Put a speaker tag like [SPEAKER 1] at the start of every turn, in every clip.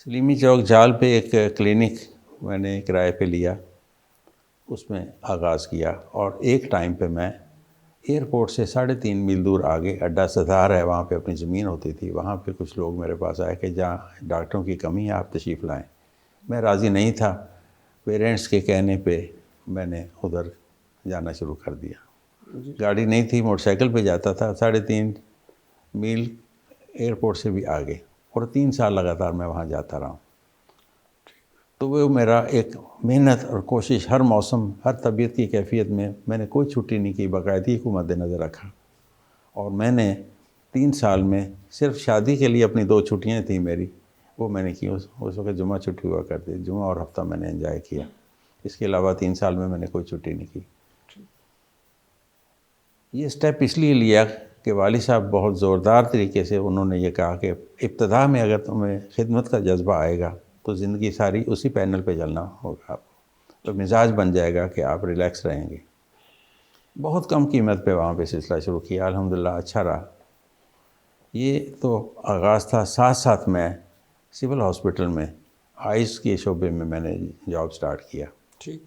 [SPEAKER 1] سلیمی چوک جال پہ ایک کلینک میں نے کرائے پہ لیا، اس میں آغاز کیا، اور ایک ٹائم پہ میں ایئرپورٹ سے 3.5 میل دور آگے اڈا ستار ہے، وہاں پہ اپنی زمین ہوتی تھی، وہاں پہ کچھ لوگ میرے پاس آئے کہ جہاں ڈاکٹروں کی کمی ہے آپ تشریف لائیں۔ میں راضی نہیں تھا، پیرنٹس کے کہنے پہ میں نے ادھر جانا شروع کر دیا۔ گاڑی نہیں تھی، موٹر سائیکل پہ جاتا تھا 3.5 میل ایئرپورٹ سے بھی آگے، اور 3 سال لگاتار میں وہاں جاتا رہا ہوں۔ تو وہ میرا ایک محنت اور کوشش، ہر موسم، ہر طبیعت کی کیفیت میں نے کوئی چھٹی نہیں کی، باقاعدگی کو مد نظر رکھا، اور میں نے 3 سال میں صرف شادی کے لیے اپنی 2 چھٹیاں تھیں میری، وہ میں نے کی۔ اس وقت جمعہ چھٹی ہوا کرتی، جمعہ اور ہفتہ میں نے انجوائے کیا، اس کے علاوہ 3 سال میں نے کوئی چھٹی نہیں کی۔ یہ سٹیپ اس لیے لیا کہ والد صاحب بہت زوردار طریقے سے انہوں نے یہ کہا کہ ابتدا میں اگر تمہیں خدمت کا جذبہ آئے گا تو زندگی ساری اسی پینل پہ چلنا ہوگا، آپ تو مزاج بن جائے گا کہ آپ ریلیکس رہیں گے۔ بہت کم قیمت پہ وہاں پہ سلسلہ شروع کیا، الحمدللہ اچھا رہا۔ یہ تو آغاز تھا، ساتھ ساتھ میں سول ہاسپٹل میں آئز کے شعبے میں نے جاب سٹارٹ کیا۔
[SPEAKER 2] ٹھیک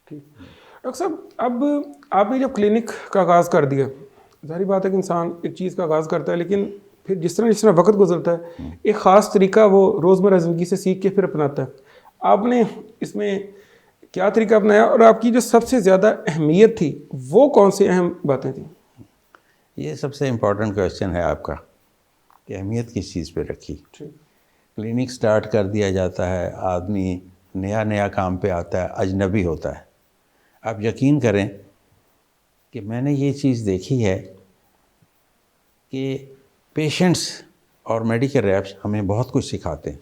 [SPEAKER 2] ڈاکٹر صاحب، اب آپ نے جب کلینک کا آغاز کر دیا، ظاہری بات ہے کہ انسان ایک چیز کا آغاز کرتا ہے، لیکن پھر جس طرح وقت گزرتا ہے ایک خاص طریقہ وہ روزمرہ زندگی سے سیکھ کے پھر اپناتا ہے۔ آپ نے اس میں کیا طریقہ اپنایا، اور آپ کی جو سب سے زیادہ اہمیت تھی وہ کون سی اہم باتیں تھیں؟
[SPEAKER 1] یہ سب سے امپورٹنٹ کویشچن ہے آپ کا کہ اہمیت کس چیز پہ رکھی۔ کلینک سٹارٹ کر دیا جاتا ہے، آدمی نیا کام پہ آتا ہے، اجنبی ہوتا ہے۔ آپ یقین کریں کہ میں نے یہ چیز دیکھی ہے کہ پیشنٹس اور میڈیکل ریپس ہمیں بہت کچھ سکھاتے ہیں۔